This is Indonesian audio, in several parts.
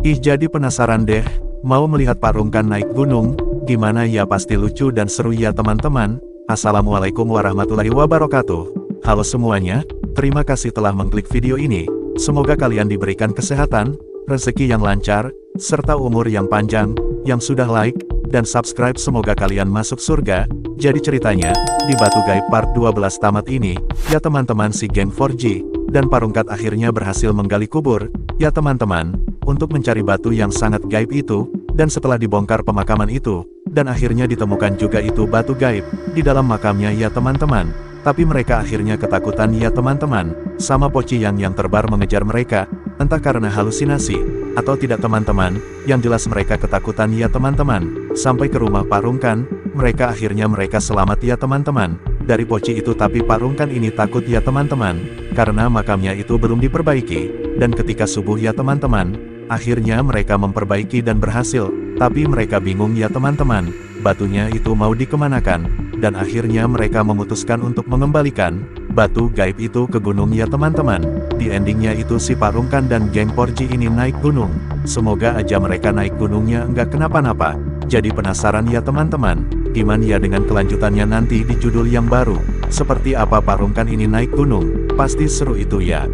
Ih, jadi penasaran deh, mau melihat Pak Rungkan naik gunung, gimana ya, pasti lucu dan seru ya teman-teman. Assalamualaikum warahmatullahi wabarakatuh. Halo semuanya, terima kasih telah mengklik video ini. Semoga kalian diberikan kesehatan, rezeki yang lancar, serta umur yang panjang. Yang sudah like dan subscribe semoga kalian masuk surga. Jadi ceritanya, di Batu Gaib part 12 tamat ini, ya teman-teman, si geng 4G dan Pak Rungkat akhirnya berhasil menggali kubur, ya teman-teman, untuk mencari batu yang sangat gaib itu. Dan setelah dibongkar pemakaman itu, dan akhirnya ditemukan juga itu batu gaib di dalam makamnya, ya teman-teman. Tapi mereka akhirnya ketakutan, ya teman-teman, sama pocong yang terbar mengejar mereka, entah karena halusinasi atau tidak teman-teman, yang jelas mereka ketakutan, ya teman-teman. Sampai ke rumah Pak Rungkan, mereka akhirnya selamat, ya teman-teman, dari pocong itu. Tapi Pak Rungkan ini takut, ya teman-teman, karena makamnya itu belum diperbaiki. Dan ketika subuh, ya teman-teman, akhirnya mereka memperbaiki dan berhasil. Tapi mereka bingung, ya teman-teman, batunya itu mau dikemanakan. Dan akhirnya mereka memutuskan untuk mengembalikan batu gaib itu ke gunung, ya teman-teman. Di endingnya itu si Pak Rungkan dan geng 4G ini naik gunung. Semoga aja mereka naik gunungnya nggak kenapa-napa. Jadi penasaran, ya teman-teman, gimana ya dengan kelanjutannya nanti di judul yang baru. Seperti apa Pak Rungkan ini naik gunung, pasti seru itu ya.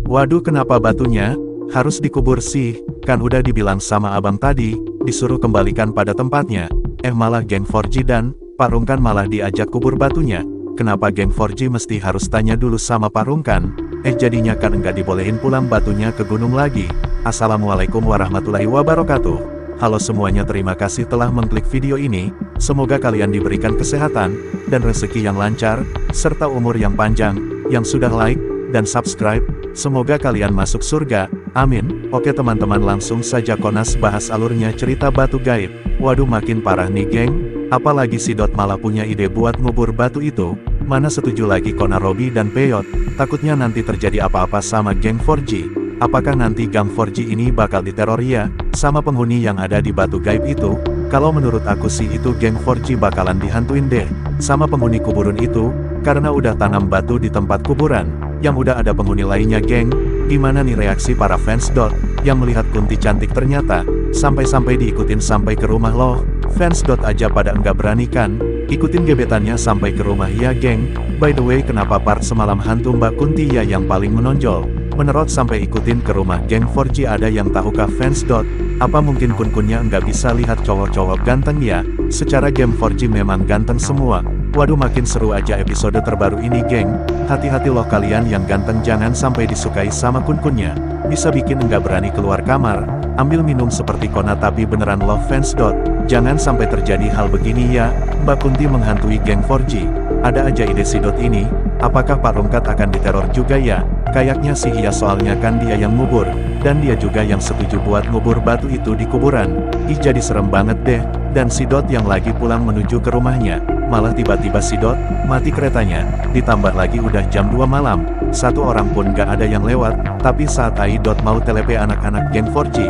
Waduh, kenapa batunya harus dikubur sih? Kan udah dibilang sama abang tadi, disuruh kembalikan pada tempatnya. Malah geng 4G dan Pak Rungkan malah diajak kubur batunya. Kenapa geng 4G mesti harus tanya dulu sama Pak Rungkan? Jadinya kan nggak dibolehin pulang batunya ke gunung lagi. Assalamualaikum warahmatullahi wabarakatuh. Halo semuanya, terima kasih telah mengklik video ini. Semoga kalian diberikan kesehatan dan rezeki yang lancar, serta umur yang panjang. Yang sudah like dan subscribe, semoga kalian masuk surga. Amin. Oke teman-teman, langsung saja konas bahas alurnya cerita batu gaib. Waduh, makin parah nih geng. Apalagi si Dot malah punya ide buat ngubur batu itu. Mana setuju lagi Kona, Robi dan Peyot. Takutnya nanti terjadi apa-apa sama geng 4G. Apakah nanti gang 4G ini bakal diteror ya sama penghuni yang ada di batu gaib itu? Kalau menurut aku sih itu geng 4G bakalan dihantuin deh sama penghuni kuburan itu, karena udah tanam batu di tempat kuburan yang udah ada penghuni lainnya. Geng, gimana nih reaksi para fans Dot yang melihat Kunti cantik ternyata sampai-sampai diikutin sampai ke rumah loh. Fans Dot aja pada enggak berani kan ikutin gebetannya sampai ke rumah ya geng. By the way, kenapa part semalam hantu Mbak Kunti ya yang paling menonjol? Menerot sampai ikutin ke rumah geng 4G, ada yang tahukah fans Dot? Apa mungkin kunkunnya nggak bisa lihat cowok-cowok ganteng ya? Secara game 4G memang ganteng semua. Waduh, makin seru aja episode terbaru ini geng. Hati-hati loh kalian yang ganteng, jangan sampai disukai sama kunkunnya. Bisa bikin nggak berani keluar kamar, ambil minum seperti Kona. Tapi beneran loh fans Dot, jangan sampai terjadi hal begini ya. Mbak Kunti menghantui geng 4G. Ada aja ide si Dot ini. Apakah Pak Rungkat akan diteror juga ya? Kayaknya sih ya, soalnya kan dia yang ngubur, dan dia juga yang setuju buat ngubur batu itu di kuburan. Ih, jadi serem banget deh. Dan si Dot yang lagi pulang menuju ke rumahnya, malah tiba-tiba si Dot mati keretanya. Ditambah lagi udah jam 2 malam, satu orang pun gak ada yang lewat. Tapi saat Dot mau telepe anak-anak geng 4G,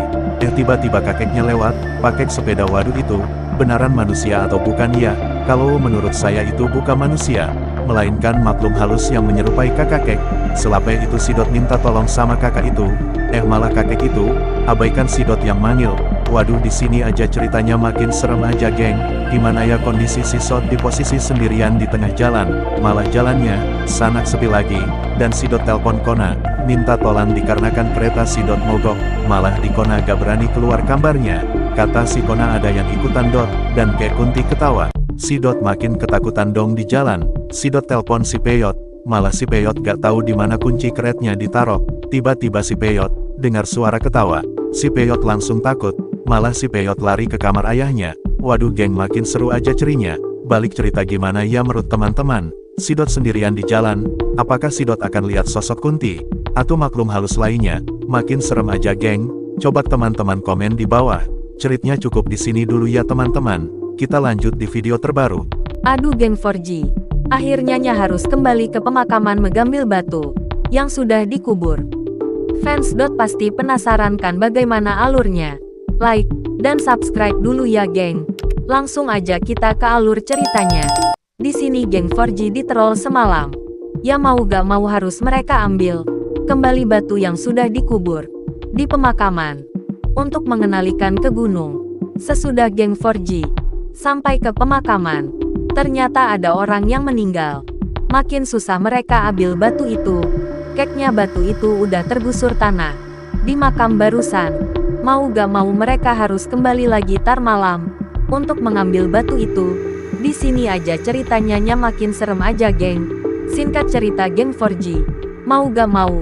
tiba-tiba kakeknya lewat, pakai sepeda. Waduh, itu beneran manusia atau bukan ya? Kalau menurut saya itu bukan manusia, melainkan makhluk halus yang menyerupai kakek. Selapnya itu si Dot minta tolong sama kakak itu, malah kakek itu abaikan si Dot yang manggil. Waduh, di sini aja ceritanya makin serem aja geng. Gimana ya kondisi si Dot di posisi sendirian di tengah jalan, malah jalannya sanak sepi lagi. Dan si Dot telpon Kona, minta tolong dikarenakan kereta si Dot mogok. Malah di Kona gak berani keluar kamarnya. Kata si Kona ada yang ikutan Dot, dan kayak Kunti ketawa. Si Dot makin ketakutan dong di jalan. Si Dot telpon si Peyot, malah si Peyot gak tahu di mana kunci keretnya ditaruh. Tiba-tiba si Peyot dengar suara ketawa. Si Peyot langsung takut, malah si Peyot lari ke kamar ayahnya. Waduh geng, makin seru aja cerinya. Balik cerita gimana ya menurut teman-teman? Si Dot sendirian di jalan, apakah si Dot akan lihat sosok Kunti atau makhluk halus lainnya? Makin serem aja geng. Coba teman-teman komen di bawah. Ceritanya cukup di sini dulu ya teman-teman. Kita lanjut di video terbaru. Aduh geng 4G, akhirnya harus kembali ke pemakaman mengambil batu yang sudah dikubur. Fans Dot pasti penasaran kan bagaimana alurnya? Like dan subscribe dulu ya geng. Langsung aja kita ke alur ceritanya. Di sini geng 4G diterol semalam. Ya mau gak mau harus mereka ambil kembali batu yang sudah dikubur. di pemakaman untuk mengenalikan ke gunung. Sesudah geng 4G sampai ke pemakaman, ternyata ada orang yang meninggal. Makin susah mereka ambil batu itu. Keknya batu itu udah tergusur tanah di makam barusan. Mau gak mau mereka harus kembali lagi tar malam untuk mengambil batu itu. Di sini aja ceritanya makin serem aja geng. Singkat cerita geng 4G mau gak mau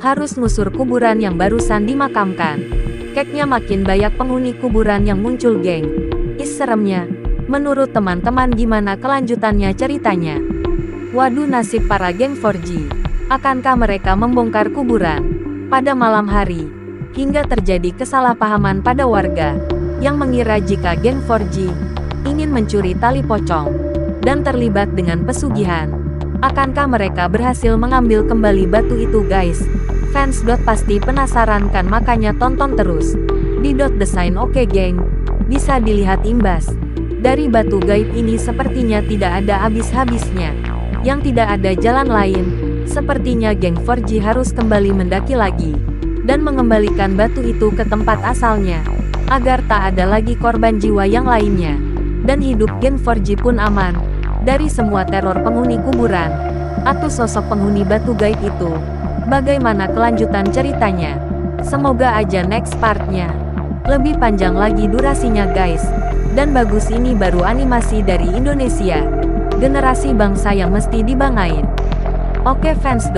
harus ngusur kuburan yang barusan dimakamkan. Keknya makin banyak penghuni kuburan yang muncul geng. Seremnya. Menurut teman-teman gimana kelanjutannya ceritanya? Waduh, nasib para geng 4G. Akankah mereka membongkar kuburan pada malam hari? Hingga terjadi kesalahpahaman pada warga yang mengira jika geng 4G ingin mencuri tali pocong dan terlibat dengan pesugihan. Akankah mereka berhasil mengambil kembali batu itu guys? Fans pasti penasaran kan, makanya tonton terus di Design. Oke geng, bisa dilihat imbas dari batu gaib ini sepertinya tidak ada habis-habisnya. Yang tidak ada jalan lain, sepertinya geng 4G harus kembali mendaki lagi dan mengembalikan batu itu ke tempat asalnya agar tak ada lagi korban jiwa yang lainnya, dan hidup geng 4G pun aman dari semua teror penghuni kuburan atau sosok penghuni batu gaib itu. Bagaimana kelanjutan ceritanya? Semoga aja next partnya lebih panjang lagi durasinya guys. Dan bagus, ini baru animasi dari Indonesia. Generasi bangsa yang mesti dibanggain. Oke fans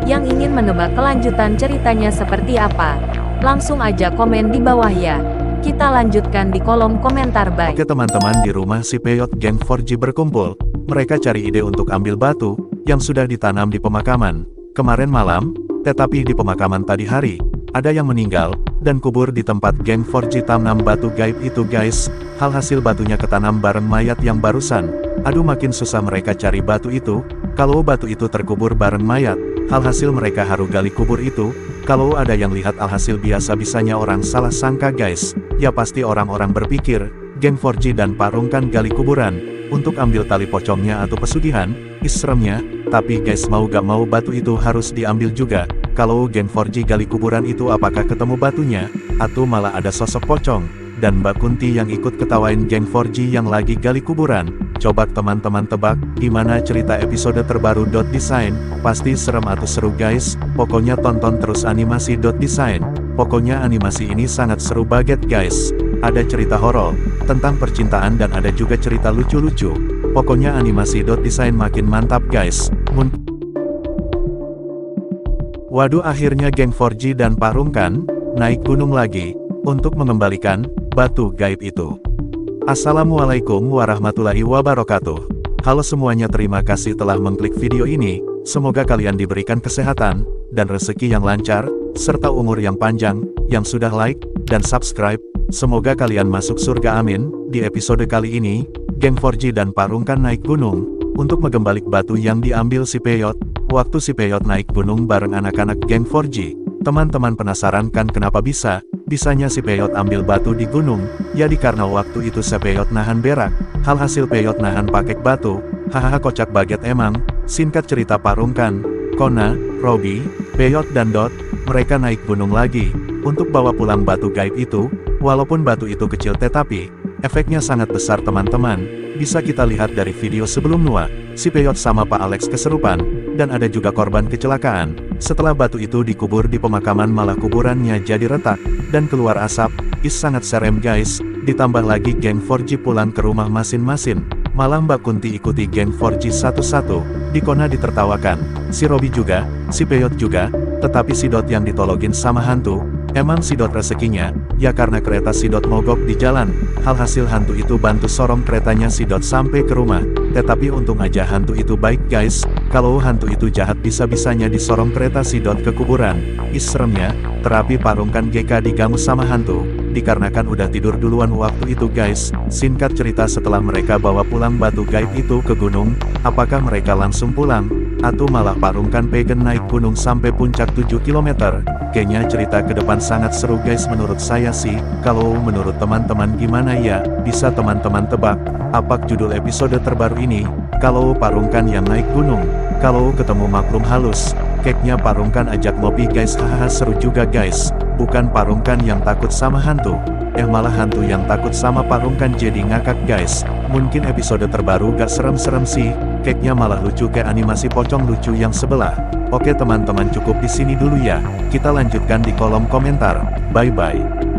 yang ingin menebak kelanjutan ceritanya seperti apa, langsung aja komen di bawah ya. Kita lanjutkan di kolom komentar. Bye. Oke teman-teman, di rumah si Peyot geng 4G berkumpul. Mereka cari ide untuk ambil batu yang sudah ditanam di pemakaman kemarin malam, tetapi di pemakaman tadi hari ada yang meninggal dan kubur di tempat geng 4G tanam batu gaib itu guys. Hal hasil batunya ketanam bareng mayat yang barusan. Aduh, makin susah mereka cari batu itu. Kalau batu itu terkubur bareng mayat, hal hasil mereka harus gali kubur itu. Kalau ada yang lihat alhasil biasa-bisanya orang salah sangka guys. Ya pasti orang-orang berpikir geng 4G dan Parungkan gali kuburan untuk ambil tali pocongnya atau pesugihan. Seremnya. Tapi guys, mau gak mau batu itu harus diambil juga. Kalau geng 4G gali kuburan itu, apakah ketemu batunya atau malah ada sosok pocong dan Mbak Kunti yang ikut ketawain geng 4G yang lagi gali kuburan? Coba teman-teman tebak gimana cerita episode terbaru Design. Pasti serem atau seru guys. Pokoknya tonton terus animasi Design. Pokoknya animasi ini sangat seru banget guys. Ada cerita horor tentang percintaan dan ada juga cerita lucu-lucu. Pokoknya animasi Design makin mantap guys. Waduh, akhirnya geng 4G dan Parungkan naik gunung lagi untuk mengembalikan batu gaib itu. Assalamualaikum warahmatullahi wabarakatuh. Halo semuanya, terima kasih telah mengklik video ini. Semoga kalian diberikan kesehatan dan rezeki yang lancar, serta umur yang panjang. Yang sudah like dan subscribe, semoga kalian masuk surga amin. Di episode kali ini, geng 4G dan Parungkan naik gunung untuk mengembalik batu yang diambil si Peyot. Waktu si Peyot naik gunung bareng anak-anak geng 4G, teman-teman penasaran kan kenapa bisanya si Peyot ambil batu di gunung? Ya karena waktu itu si Peyot nahan berak. Hal hasil Peyot nahan pakai batu. Hahaha, kocak baget emang. Singkat cerita, Parungkan, Kona, Robby, Peyot dan mereka naik gunung lagi untuk bawa pulang batu gaib itu. Walaupun batu itu kecil tetapi efeknya sangat besar teman-teman. Bisa kita lihat dari video sebelum si Peyot sama Pak Alex keserupan, dan ada juga korban kecelakaan. Setelah batu itu dikubur di pemakaman, malah kuburannya jadi retak dan keluar asap. Sangat serem guys. Ditambah lagi geng 4G pulang ke rumah masing-masing. Malah Mbak Kunti ikuti geng 4G satu-satu. Di Kona ditertawakan, si Robby juga, si Peyot juga, tetapi si yang ditologin sama hantu. Emang si rezekinya, ya karena kereta si mogok di jalan. Hal hasil hantu itu bantu sorong keretanya si sampai ke rumah. Tetapi untung aja hantu itu baik guys. Kalau hantu itu jahat, bisa-bisanya disorong kereta si ke kuburan. Seremnya, terapi Parungkan GK diganggu sama hantu, dikarenakan udah tidur duluan waktu itu guys. Singkat cerita, setelah mereka bawa pulang batu gaib itu ke gunung, apakah mereka langsung pulang atau malah Parungkan pengen naik gunung sampai puncak 7 km? Kayaknya cerita ke depan sangat seru guys menurut saya sih. Kalau menurut teman-teman gimana ya? Bisa teman-teman tebak apa judul episode terbaru ini? Kalau Parungkan yang naik gunung, kalau ketemu makhluk halus, kayaknya Parungkan ajak ngopi guys. Hahaha, seru juga guys. Bukan Pak Rungkan yang takut sama hantu. Malah hantu yang takut sama Pak Rungkan jadi ngakak guys. Mungkin episode terbaru gak serem-serem sih, kayaknya malah lucu kayak animasi pocong lucu yang sebelah. Oke teman-teman cukup di sini dulu ya, kita lanjutkan di kolom komentar. Bye-bye.